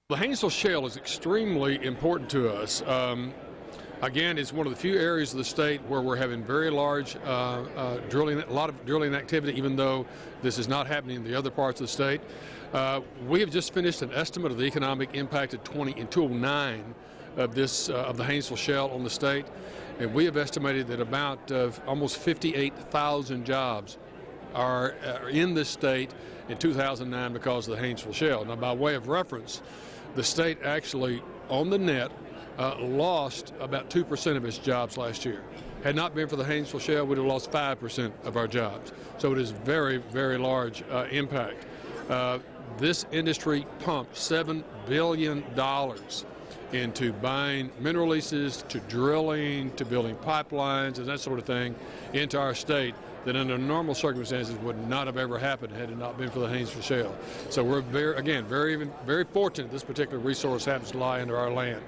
The Haynesville Shale is extremely important to us. Again, it's one of the few areas of the state where we're having very large drilling, a lot of drilling activity, even though this is not happening in the other parts of the state. We have just finished an estimate of the economic impact of 2009 of the Haynesville Shale on the state, and we have estimated that about almost 58,000 jobs are in this state in 2009 because of the Haynesville Shale. Now, by way of reference, the state actually, on the net, lost about 2% of its jobs last year. Had not been for the Haynesville Shale, we'd have lost 5% of our jobs. So it is very, very large impact. This industry pumped $7 billion into buying mineral leases, to drilling, to building pipelines, and that sort of thing into our state that under normal circumstances would not have ever happened had it not been for the Haynesville Shale. So we're very fortunate this particular resource happens to lie under our land.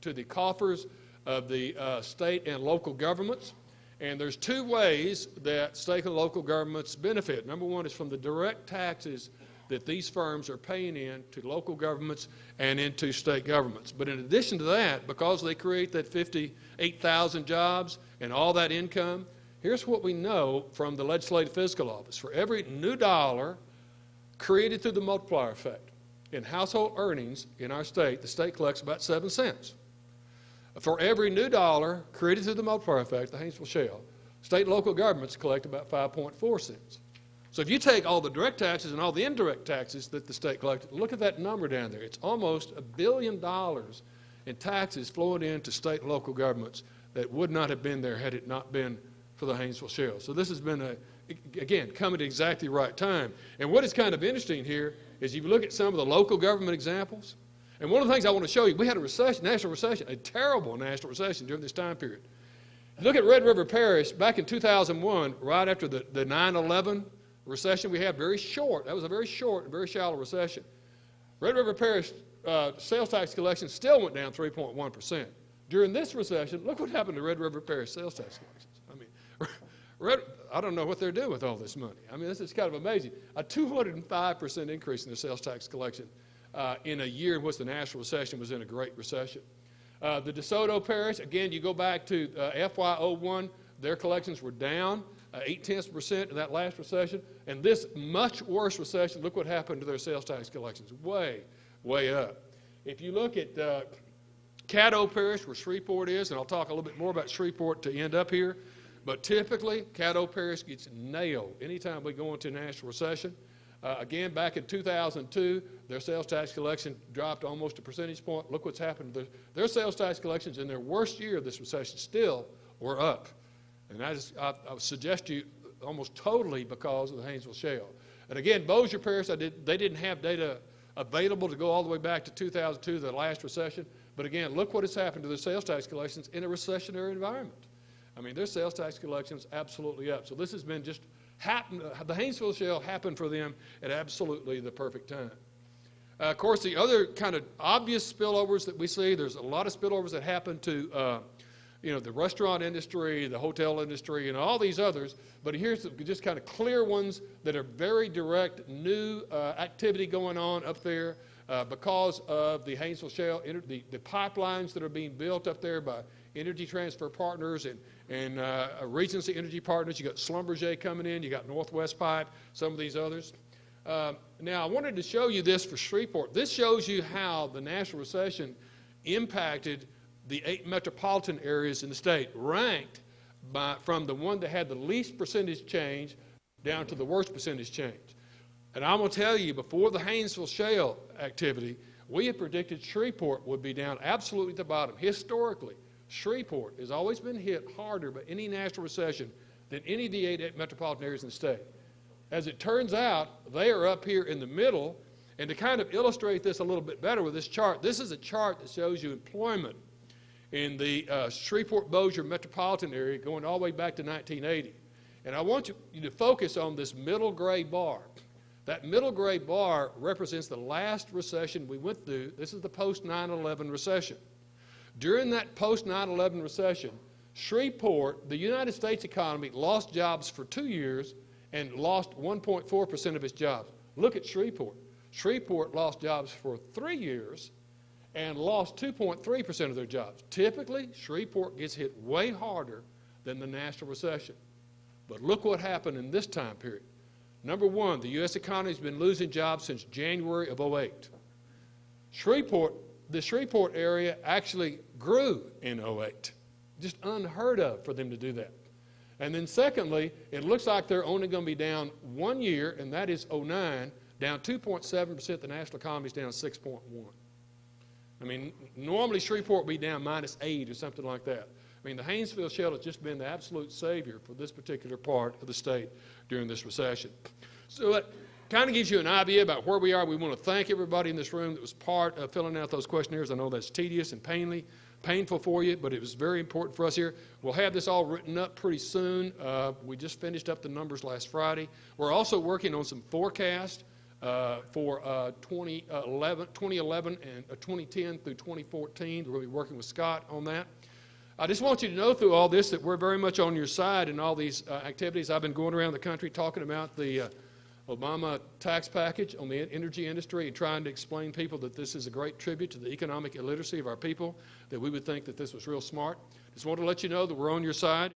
To the coffers of the state and local governments, and there's two ways that state and local governments benefit. Number one is from the direct taxes that these firms are paying in to local governments and into state governments. But in addition to that, because they create that 58,000 jobs and all that income, here's what we know from the Legislative Fiscal Office. For every new dollar created through the multiplier effect in household earnings in our state, the state collects about 7 cents. For every new dollar created through the multiplier effect, the Haynesville Shale, state and local governments collect about 5.4 cents. So if you take all the direct taxes and all the indirect taxes that the state collected, look at that number down there. It's almost $1 billion in taxes flowing into state and local governments that would not have been there had it not been for the Haynesville Shale. So this has been, again, coming at exactly the right time. And what is kind of interesting here is if you look at some of the local government examples, and one of the things I want to show you, we had a recession, national recession, a terrible national recession during this time period. Look at Red River Parish back in 2001, right after the 9/11 recession we had, very short. That was a very short and very shallow recession. Red River Parish sales tax collection still went down 3.1%. During this recession, look what happened to Red River Parish sales tax collections. I mean, I don't know what they're doing with all this money. I mean, this is kind of amazing. A 205% increase in their sales tax collection in a year in which the national recession was in a great recession. The DeSoto Parish, again, you go back to FY01, their collections were down 0.8% in that last recession. And this much worse recession, look what happened to their sales tax collections, way, way up. If you look at Caddo Parish, where Shreveport is, and I'll talk a little bit more about Shreveport to end up here, but typically Caddo Parish gets nailed anytime we go into a national recession. Again, back in 2002, their sales tax collection dropped almost a percentage point. Look what's happened. Their sales tax collections in their worst year of this recession still were up. And I would suggest to you almost totally because of the Haynesville Shale. And again, Bossier Parish, they didn't have data available to go all the way back to 2002, the last recession. But again, look what has happened to their sales tax collections in a recessionary environment. I mean, their sales tax collections absolutely up. So this has been just happened. The Haynesville Shale happened for them at absolutely the perfect time. Of course, the other kind of obvious spillovers that we see, there's a lot of spillovers that happen to the restaurant industry, the hotel industry, and all these others. But here's just kind of clear ones that are very direct, new activity going on up there because of the Haynesville Shale, the pipelines that are being built up there by Energy Transfer Partners and Regency Energy Partners. You got Schlumberger coming in. You got Northwest Pipe, some of these others. Now, I wanted to show you this for Shreveport. This shows you how the national recession impacted the 8 metropolitan areas in the state, ranked from the one that had the least percentage change down to the worst percentage change. And I'm going to tell you, before the Haynesville Shale activity, we had predicted Shreveport would be down absolutely at the bottom. Historically, Shreveport has always been hit harder by any national recession than any of the 8 metropolitan areas in the state. As it turns out, they are up here in the middle. And to kind of illustrate this a little bit better with this chart, this is a chart that shows you employment in the Shreveport-Bossier metropolitan area going all the way back to 1980. And I want you to focus on this middle gray bar. That middle gray bar represents the last recession we went through. This is the post-9/11 recession. During that post-9/11 recession, Shreveport, the United States economy, lost jobs for 2 years and lost 1.4% of its jobs. Look at Shreveport. Shreveport lost jobs for 3 years and lost 2.3% of their jobs. Typically, Shreveport gets hit way harder than the national recession. But look what happened in this time period. Number one, the U.S. economy has been losing jobs since January of 2008. The Shreveport area actually grew in 2008. Just unheard of for them to do that. And then secondly, it looks like they're only going to be down 1 year, and that is 2009, down 2.7%. The national economy is down 6.1%. I mean, normally Shreveport would be down -8 or something like that. I mean, the Haynesville Shale has just been the absolute savior for this particular part of the state during this recession. So that kind of gives you an idea about where we are. We want to thank everybody in this room that was part of filling out those questionnaires. I know that's tedious and painful for you, but it was very important for us here. We'll have this all written up pretty soon. We just finished up the numbers last Friday. We're also working on some forecasts for 2011 and 2010 through 2014. We're going to be working with Scott on that. I just want you to know through all this that we're very much on your side in all these activities. I've been going around the country talking about the Obama tax package on the energy industry and trying to explain to people that this is a great tribute to the economic illiteracy of our people, that we would think that this was real smart. Just want to let you know that we're on your side.